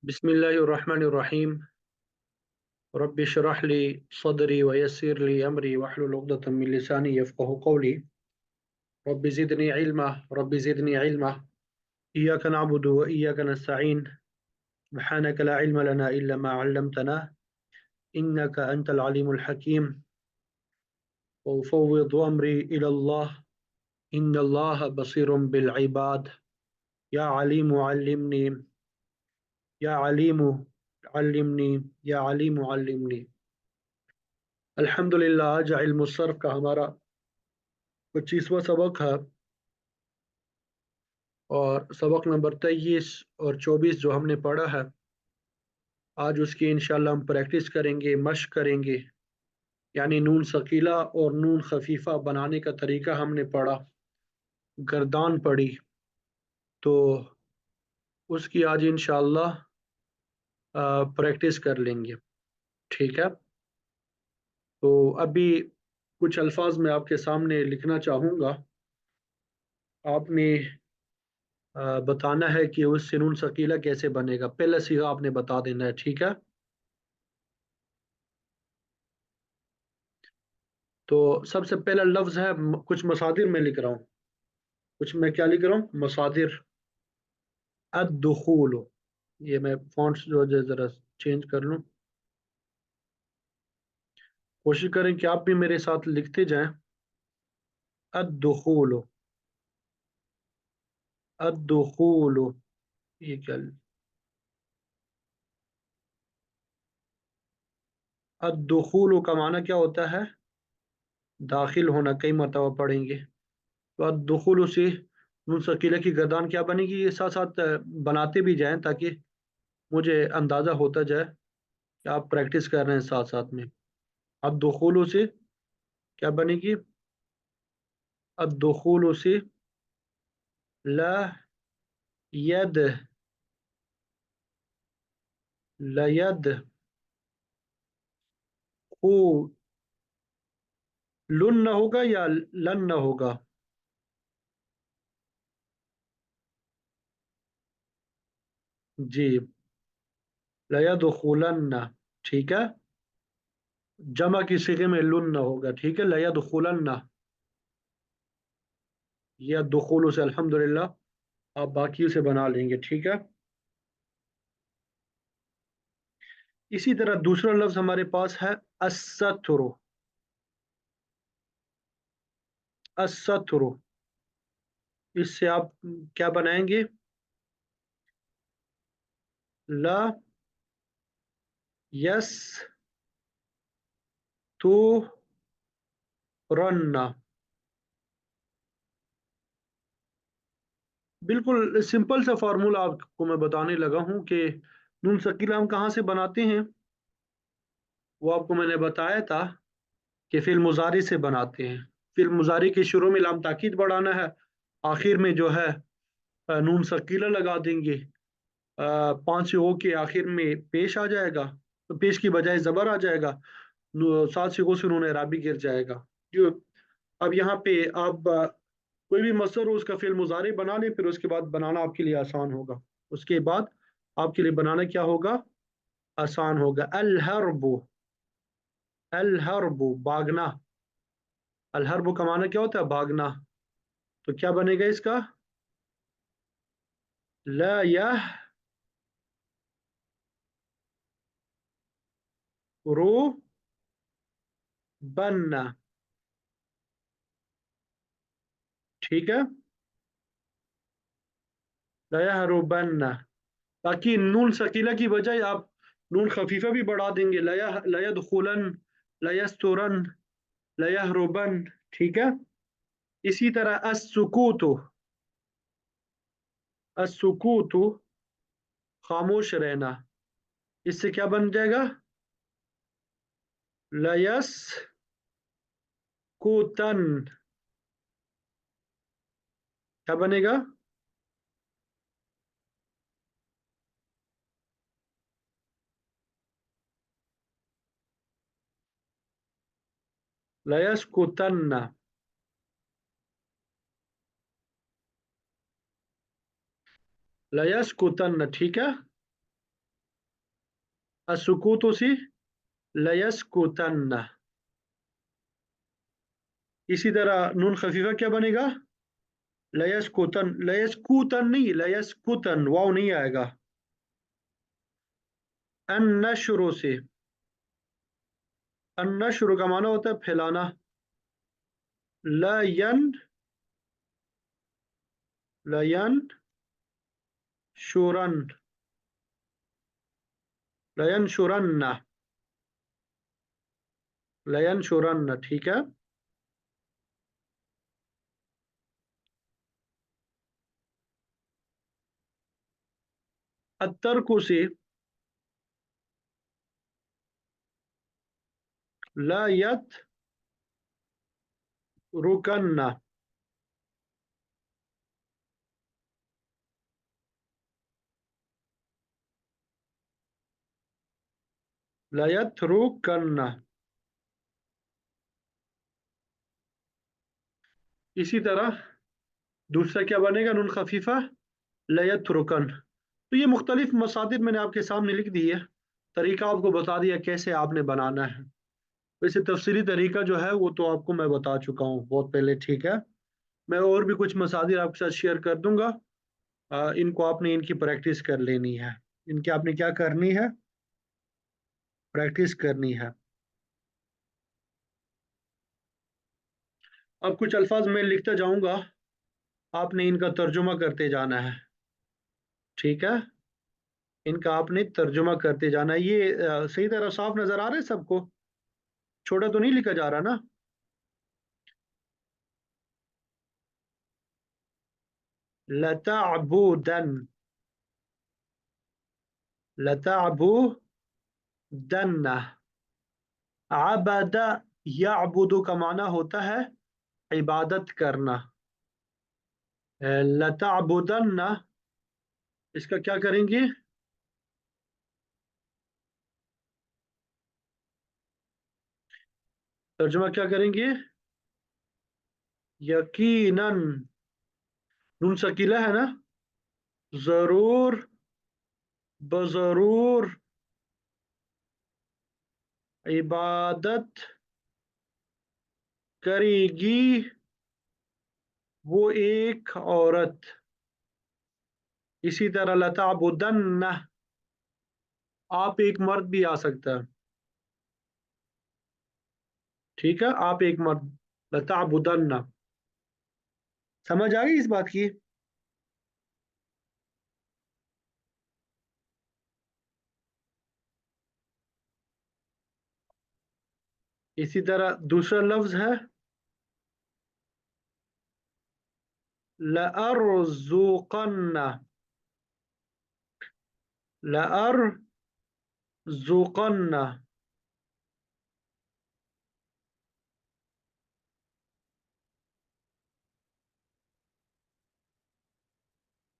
बिस्मिल्लाहिर्रहमानिर्रहीम। रब्बि इश्रह ली सदरी व यस्सिर ली अमरी वहलुल उक़दतम मिन लिसानी यफ़क़हू क़ौली। रब्बि ज़िदनी इल्मा। इय्याका नअबुदु व इय्याका नस्तईन। सुब्हानका ला इल्मा लना इल्ला मा अल्लमतना इन्नका अंतल अलीमुल हकीम। व उफ़व्विदु अमरी इलल्लाह इन्नल्लाहा बसीरुम बिल इबाद। या अलीमु अल्लिमनी या अलीमु अल्लिमनी या अलीमु अल्लिमनी। अल्हम्दुलिल्लाह, आज इल्म सर्फ का हमारा 25वां सबक है और सबक नंबर 23 और 24 जो हमने पढ़ा है, आज उसकी इंशाल्लाह हम प्रैक्टिस करेंगे, मश्क करेंगे। यानी नून सकीला और नून खफीफा बनाने का तरीका हमने पढ़ा, गर्दान पढ़ी, तो उसकी आज इंशाल्लाह प्रैक्टिस कर लेंगे। ठीक है, तो अभी कुछ अल्फाज मैं आपके सामने लिखना चाहूँगा। आपने बताना है कि उससे नून सकीला कैसे बनेगा। पहला सीगा आपने बता देना है, ठीक है। तो सबसे पहला लफ्ज है, कुछ मसादिर में लिख रहा हूँ। कुछ मैं क्या लिख रहा हूँ? मसादिर। अद्दुखूल। ये मैं फॉन्ट्स जो है जरा चेंज कर लूँ। कोशिश करें कि आप भी मेरे साथ लिखते जाएं। अद्दुखूल। अद्दुखूल। ये क्या? अद्दुखूल का माना क्या होता है? दाखिल होना। कई मरतबा पढ़ेंगे। तो अद्दुखूल से नून सकीला की गर्दान क्या बनेगी, ये साथ साथ बनाते भी जाएं ताकि मुझे अंदाज़ा होता जाए कि आप प्रैक्टिस कर रहे हैं साथ साथ में। अद्दुखूल से क्या बनेगी? अद्दुखूल से ला यद लयद खू लुन न होगा या लन न होगा? जी, लयदखुलन्न। ठीक है, जमा की सिगे में लुन न होगा। ठीक है, लयदखुलन्न। या दुखुल से अल्हम्दुलिल्लाह आप बाकी से बना लेंगे। ठीक है, इसी तरह दूसरा लफ्ज हमारे पास है अस्सतुरु। अस्सतुरु, इससे आप क्या बनाएंगे? ला यस तू रन्ना। बिल्कुल सिंपल सा फार्मूला आपको मैं बताने लगा हूं कि नून सकीला हम कहाँ से बनाते हैं। वो आपको मैंने बताया था कि फिल मुजारी से बनाते हैं। फिल मुजारी के शुरू में लाम ताकीद बढ़ाना है, आखिर में जो है नून सकीला लगा देंगे। पांच से ओ के आखिर में पेश आ जाएगा, तो पेश की बजाय जबर आ जाएगा। सात से ओ से नून एराबी गिर जाएगा। जो अब यहाँ पे आप कोई भी मसदर हो उसका फेल मुजारे बना लें, फिर उसके बाद बनाना आपके लिए आसान होगा। उसके बाद आपके लिए बनाना क्या होगा? आसान होगा। अल हरबु। अल हरबु भागना। अल हरबु का माना क्या होता है? भागना। तो क्या बनेगा इसका? ला यह रू बनना। ठीक है, ला यह रू बनना। ताकि नून सकीला की बजाय आप नून खफीफा भी बढ़ा देंगे। लयदखुलन, लयस्तुरन, लयहरुबन। ठीक है, इसी तरह अस्सुकूतु। अस्सुकूतु खामोश रहना। इससे क्या बन जाएगा? लयस कुतन। क्या बनेगा? लयस कुतन। लयस कुतन। ठीक है, السکوتو سے لیسکتن. اسی طرح نون خفیفہ کیا بنے گا؟ لیسکتن. لیسکوتن نہیں، لیسکتن واو نہیں آئے گا. النشر سے. النشر کا معنی ہوتا ہے پھیلانا. لین لین شورن لین شورن لین شورن. ٹھیک ہے. الترک سے لا يتركن. لا يتركن. اسی طرح دوسرا کیا بنے گا نون خفیفہ؟ لا يتركن. تو یہ مختلف مصادر میں نے آپ کے سامنے لکھ دی ہے. طریقہ آپ کو بتا دیا کیسے آپ نے بنانا ہے. ویسے تفصیلی طریقہ جو ہے وہ تو آپ کو میں بتا چکا ہوں بہت پہلے. ٹھیک ہے. میں اور بھی کچھ مصادر آپ کے ساتھ شیئر کر دوں گا. ان کو آپ نے ان کی پریکٹس کر لینی ہے. ان کی آپ نے کیا کرنی ہے؟ پریکٹس کرنی ہے. اب کچھ الفاظ میں لکھتا جاؤں گا، آپ نے ان کا ترجمہ کرتے جانا ہے. ٹھیک ہے. ان کا آپ نے ترجمہ کرتے جانا ہے. یہ صحیح طرح صاف نظر آ رہا ہے سب کو؟ چھوٹا تو نہیں لکھا جا رہا نا؟ لتعبدن. لتعبدن. عبد یعبد کا معنی ہوتا ہے عبادت کرنا. لتعبدن اس کا کیا کریں گے؟ ترجمہ کیا کریں گے؟ یقیناً. نون سکیلا ہے نا؟ ضرور بضرور عبادت کرے گی وہ ایک عورت. اسی طرح لتعبدن آپ ایک مرد بھی آ سکتا ہے. ٹھیک ہے. آپ ایک مرد. لتعبدن. سمجھ آئی اس بات کی؟ اسی طرح دوسرا لفظ ہے لأرزقن. لأرزقن.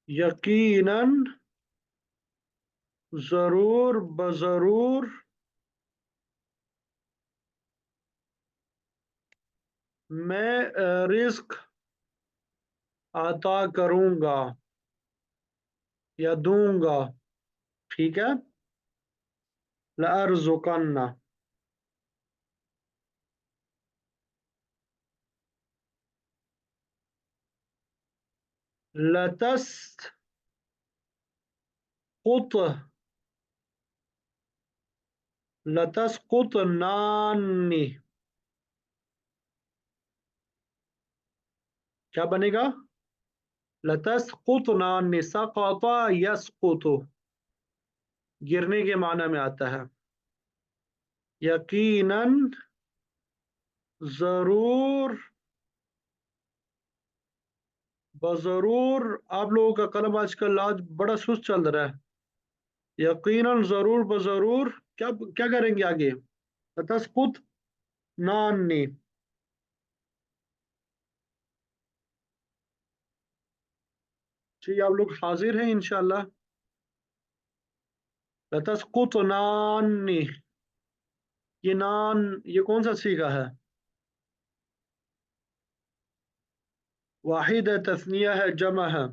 یقیناً ضرور بضرور میں رزق عطا کروں گا یا دوں گا. ٹھیک ہے. لأرزقن. لتسقط. لتسقطنان. کیا بنے گا؟ لتسقطنان. سقط یسقط گرنے کے معنی میں آتا ہے. یقیناً ضرور بضرور. آپ لوگوں کا قلم آج کل بڑا سست چل رہا ہے. یقیناً ضرور بضرور کیا کیا کریں گے آگے؟ تسقط نان. جی آپ لوگ حاضر ہیں انشاءاللہ. لتسقط نان. یہ نان یہ کون سا صیغہ ہے؟ واحد ہے، تثنیہ ہے، جمع ہے؟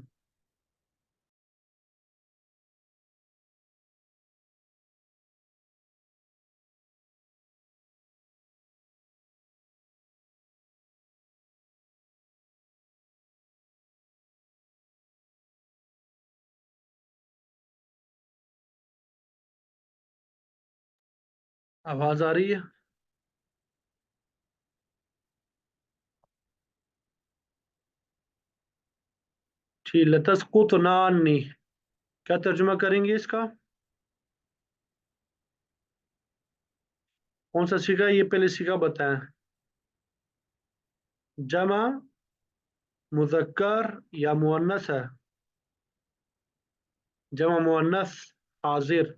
आवाज आ रही है? ठीक, लतस्कुतनानी, क्या तर्जुमा करेंगे इसका? कौन सा सीखा है? ये पहले सीखा बताएं। जमा, मुजक्कर या मुअन्नस है? जमा मुअन्नस, हाजिर।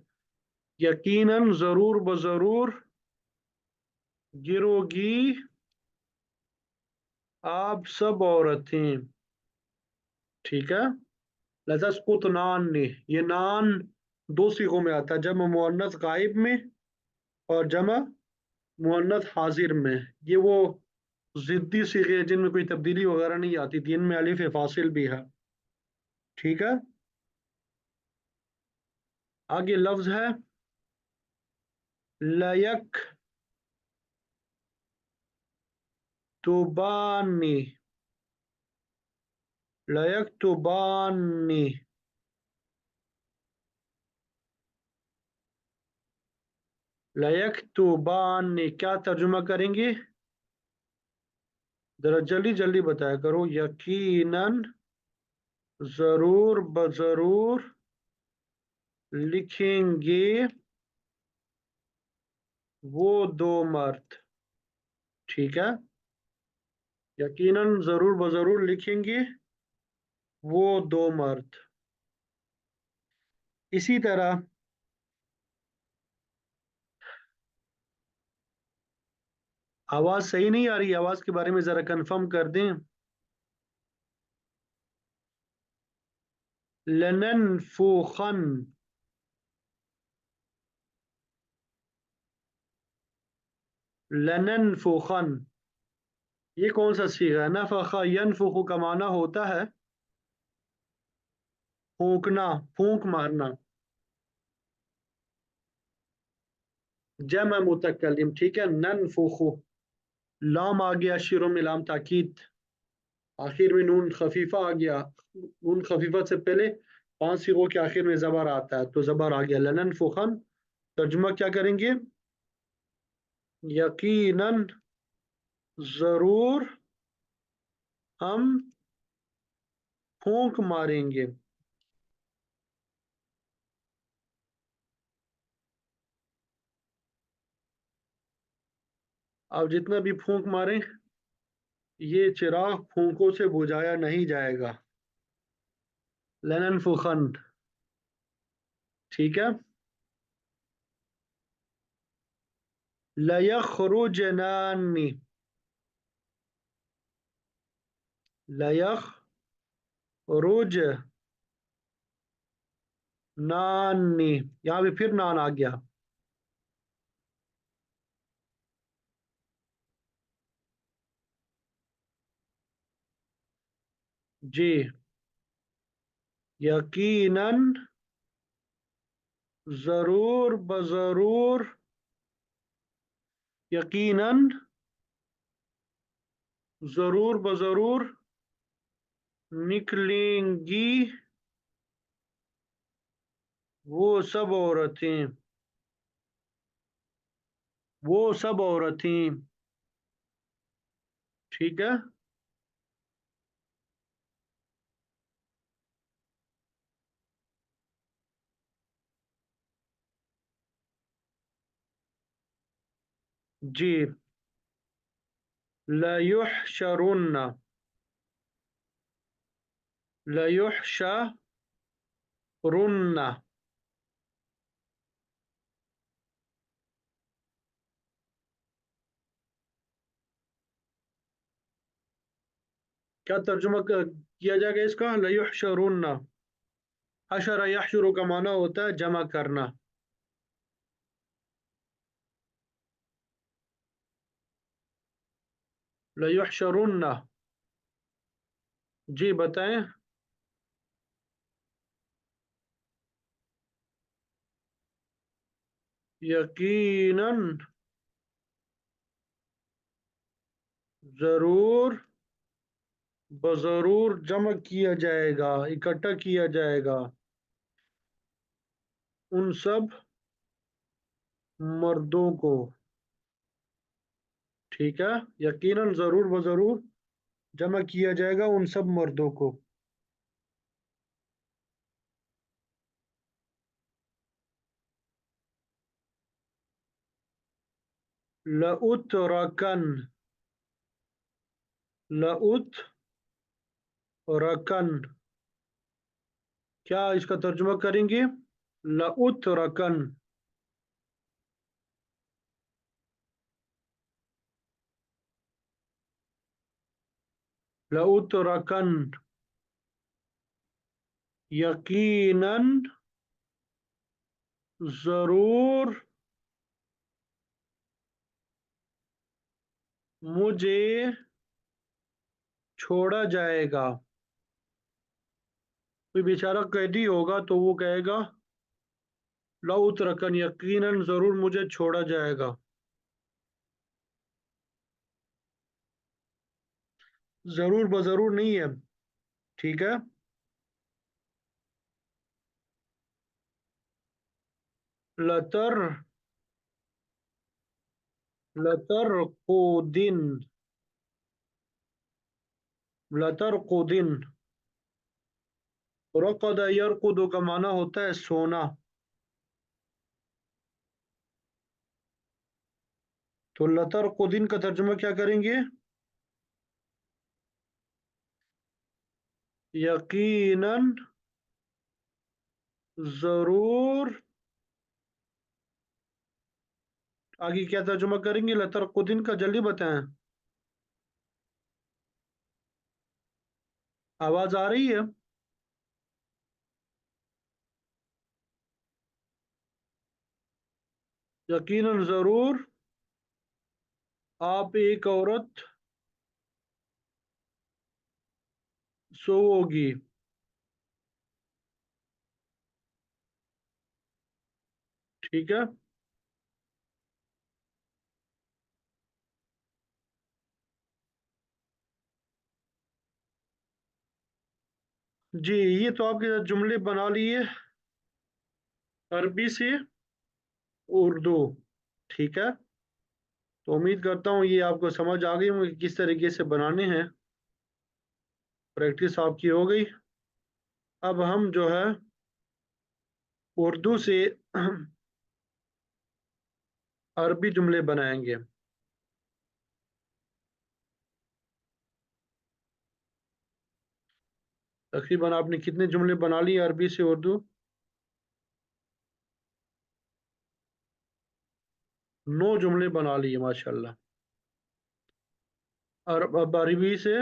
यकीनन, जरूर बजरूर, गिरोगी आप सब औरतें। ठीक है। लतस्कुतनानी, ये नान दो सीखों में आता है, जमा मुअन्नस गायब में और जमा मुअन्नस हाजिर में। ये वो जिद्दी सीखे हैं जिनमें कोई तब्दीली वगैरह नहीं आती थी, इनमें अलिफ फासिल भी है। ठीक है। आगे लफ्ज है लयक तुबानी। लयक तुबानी, लयक तुबानी क्या तर्जुमा करेंगे? जरा जल्दी जल्दी बताया करो। यकीनन, जरूर बजरूर, लिखेंगे वो दो मर्द। ठीक है। यकीनन, जरूर बजरूर, लिखेंगे वो दो मर्द। इसी तरह आवाज सही नहीं आ रही, आवाज के बारे में जरा कंफर्म कर दें। लननफुखन, लननफुखन, ये कौन सा सीगा है? नफखा यनफुखु का माना होता है फूंकना, फूंक मारना। जम मुतकल्लिम। ठीक है। ननफुखु, लाम आ गया शिरो में, लाम ताकीद। आखिर में नून खफीफा आ गया। नून खफीफा से पहले पांच सिगों के आखिर में जबर आता है, तो जबर आ गया। लननफुखन, तर्जुमा क्या करेंगे? यकीनन, जरूर हम फूंक मारेंगे। अब जितना भी फूंक मारें, ये चिराग फूंकों से बुझाया नहीं जाएगा। लननफुखन। ठीक है। लयखरुजनानी, लयखरुजनानी, यहाँ पे फिर नान आ गया। जी। यकीनन, जरूर बजरूर, यकीनन, जरूर बजरूर, निकलेंगी वो सब औरतें। वो सब औरतें। ठीक है। जी। लयुहशरुन्ना, लयुहशरुन्ना, क्या तर्जुमा किया जाएगा इसका? लयुहशरुन्ना, हशर यहशुरु का माना होता है जमा करना। लयुहशरुन्ना, जी बताएं। यकीनन, जरूर बजरूर जमा किया जाएगा, इकट्ठा किया जाएगा उन सब मर्दों को। ठीक है। यकीनन जरूर व जरूर जमा किया जाएगा उन सब मर्दों को। लउतरकन। लउतरकन। क्या इसका तर्जुमा करेंगे? लउतरकन। लउतरकन। यकीनन जरूर मुझे छोड़ा जाएगा। कोई बेचारा कैदी होगा तो वो कहेगा लउतरकन, यकीनन जरूर मुझे छोड़ा जाएगा। जरूर बजरूर नहीं है। ठीक है। लतर लतर को दिन। लतर को दिन। रकद यरकुद का माना होता है सोना। तो लतर को दिन का तर्जुमा क्या करेंगे? यकीनन जरूर। आगे क्या तर्जुमा करेंगे लतर को दिन का, जल्दी बताएं। आवाज आ रही है? यकीनन जरूर आप एक औरत सोओगी। ठीक है। जी, ये तो आपके साथ जुमले बना लिए अरबी से उर्दू। ठीक है। तो उम्मीद करता हूँ ये आपको समझ आ गई होंगी कि किस तरीके से बनाने हैं। प्रैक्टिस आपकी हो गई। अब हम जो है उर्दू से अरबी जुमले बनाएंगे। तकरीबन आपने कितने जुमले बना लिए अरबी से उर्दू? 9 जुमले बना लिए माशाल्लाह। और अब अरबी से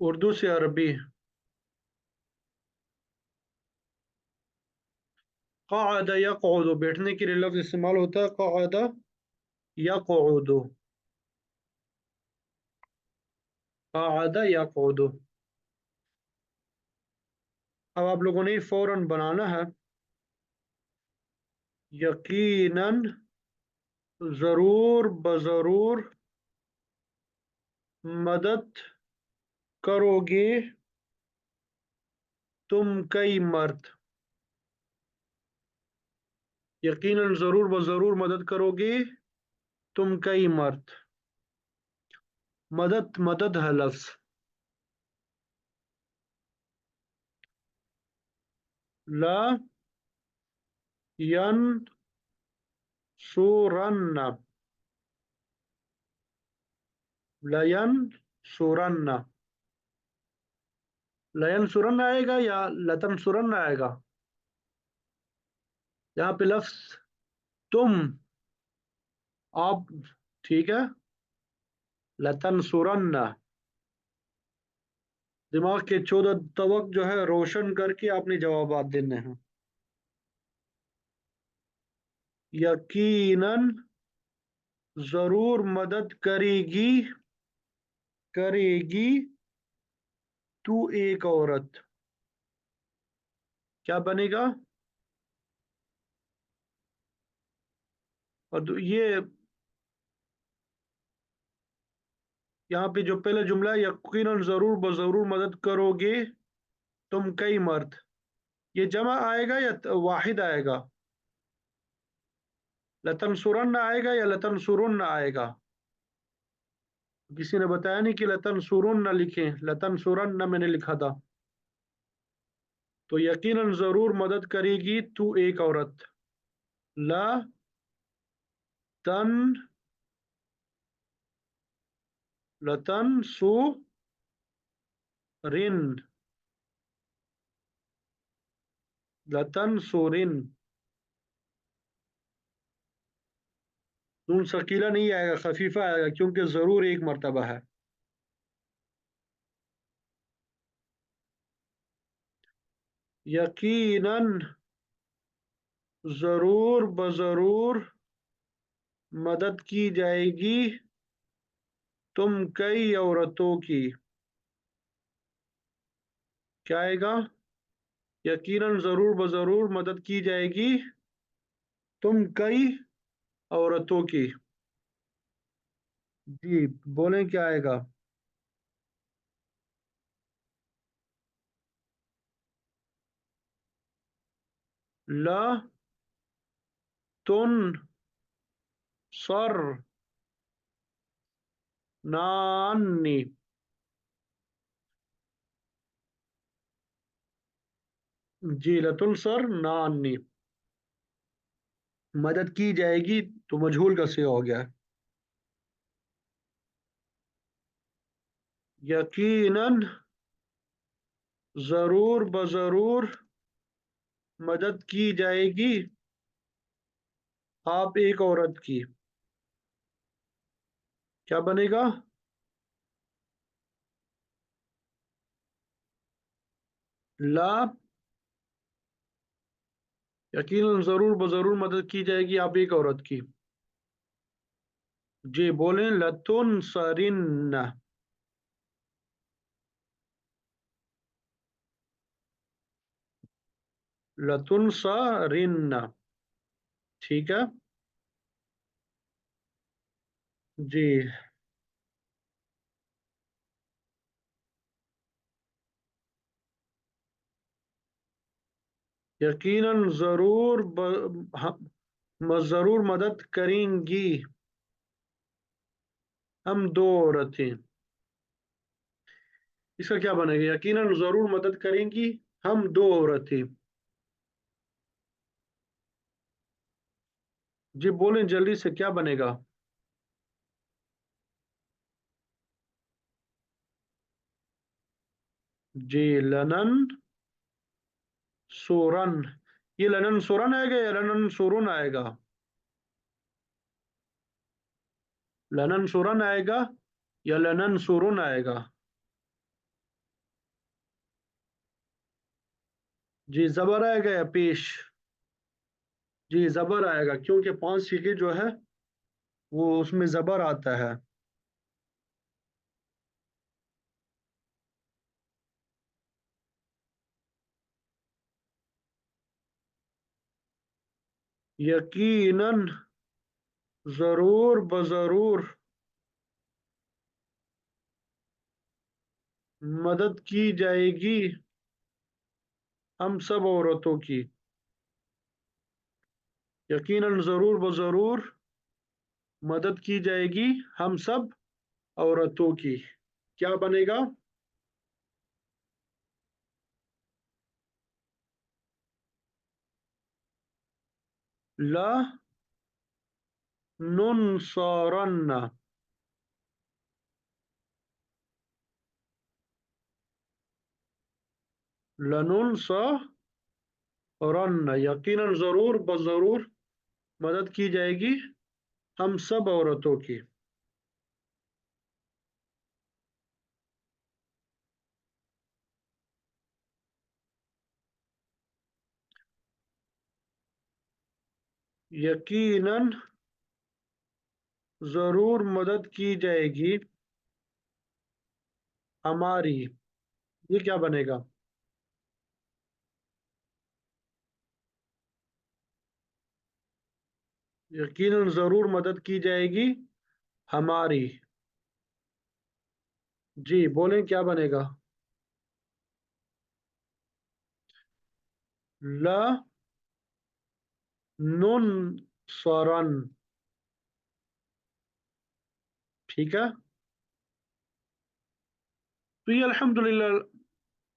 उर्दू से अरबी। क़अद यक़उद, बैठने के लिए लफ्ज़ इस्तेमाल होता है क़अद यक़उद। क़अद यक़उद। अब आप लोगों ने फौरन बनाना है। यकीनन जरूर बजरूर मदद करोगे तुम कई मर्द। यकीनन जरूर बजरूर मदद करोगे तुम कई मर्द। मदद मदद है लफ्ज। ला यन सुरन्न। लयन सुरन्न। लयन सुरन्न आएगा या लतन सुरन्न आएगा? यहाँ पे लफ्ज तुम, आप। ठीक है। लतन सुरन्न। दिमाग के 14 तवक जो है रोशन करके आपने जवाब देने हैं। यकीनन जरूर मदद करेगी करेगी तू एक औरत। क्या बनेगा? और ये यहाँ पे जो पहला जुमला है यकीनन जरूर बजरूर मदद करोगे तुम कई मर्द, ये जमा आएगा या वाहिद आएगा? लतनसुरन आएगा या लतनसुरुन आएगा? किसी ने बताया नहीं कि लतनसुरुन लिखें, लतनसुरन मैंने लिखा था। तो यकीनन जरूर मदद करेगी तू एक औरत। ला तन लतन सु रिन लतन सुरिन। नून शकीला नहीं आएगा, खफीफा आएगा, क्योंकि जरूर एक मर्तबा है। यकीनन जरूर बजरूर मदद की जाएगी तुम कई औरतों की। क्या आएगा? यकीनन जरूर बजरूर मदद की जाएगी तुम कई औरतों की। जी बोलें क्या आएगा? ला तुन सर नानी। जी लतुल सर नानी, मदद की जाएगी तो मजहूल का सिगा हो गया है। यकीनन जरूर बजरूर मदद की जाएगी आप एक औरत की। क्या बनेगा? ला यकीनन जरूर बजरूर मदद की जाएगी आप एक औरत की। जी बोलें लतुन सरिन। लतुन सरिन। ठीक है। जी यकीनन जरूर जरूर मदद करेंगी हम दो औरतें। इसका क्या बनेगा? यकीनन जरूर मदद करेंगी हम दो औरतें। जी बोलें जल्दी से, क्या बनेगा? जी लनन सोरन। ये लनन सोरन आएगा या लनन सोरुन आएगा? लनन सोरन आएगा या लनन सोरुन आएगा? जी जबर आएगा या पेश? जी जबर आएगा, क्योंकि पांच सीखे जो है वो उसमें जबर आता है। यकीनन जरूर बजरूर मदद की जाएगी हम सब औरतों की। यकीनन जरूर बजरूर मदद की जाएगी हम सब औरतों की। क्या बनेगा? ला नुनसरन। लनुनसरन। यकीनन जरूर बजरूर मदद की जाएगी हम सब औरतों की। यकीनन जरूर मदद की जाएगी हमारी। ये क्या बनेगा? यकीनन जरूर मदद की जाएगी हमारी। जी बोलें क्या बनेगा? ला नुन सौरन। ठीक है। तो ये अल्हम्दुलिल्लाह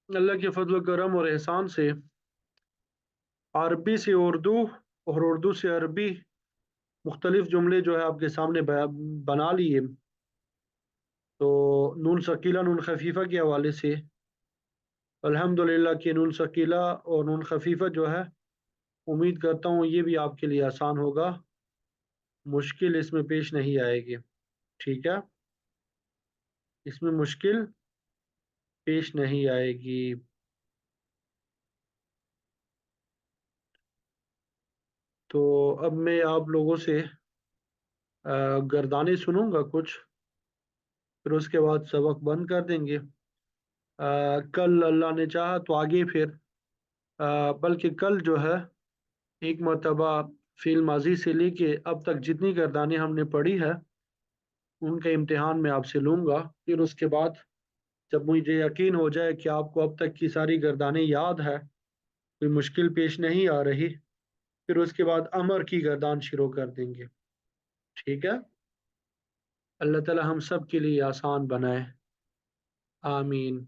अल्लाह के फजल करम और एहसान से अरबी से उर्दू और उर्दू से अरबी मुख्तलिफ जुमले जो है आपके सामने बना लिए। तो नून शकीला नून खफीफा के हवाले से अल्हम्दुलिल्लाह कि नून शकीला और नून खफीफा जो है, उम्मीद करता हूँ ये भी आपके लिए आसान होगा, मुश्किल इसमें पेश नहीं आएगी। ठीक है, इसमें मुश्किल पेश नहीं आएगी। तो अब मैं आप लोगों से गर्दाने सुनूंगा कुछ, फिर उसके बाद सबक बंद कर देंगे। कल अल्लाह ने चाहा तो आगे फिर बल्कि कल जो है एक मरतबा फ़िल माजी से लेके अब तक जितनी गर्दानें हमने पढ़ी है उनका इम्तिहान मैं आपसे लूँगा। फिर उसके बाद जब मुझे यकीन हो जाए कि आपको अब तक की सारी गर्दानें याद है, कोई मुश्किल पेश नहीं आ रही, फिर उसके बाद अमर की गर्दान शुरू कर देंगे। ठीक है। अल्लाह ताला हम सब के लिए आसान बनाए। आमीन।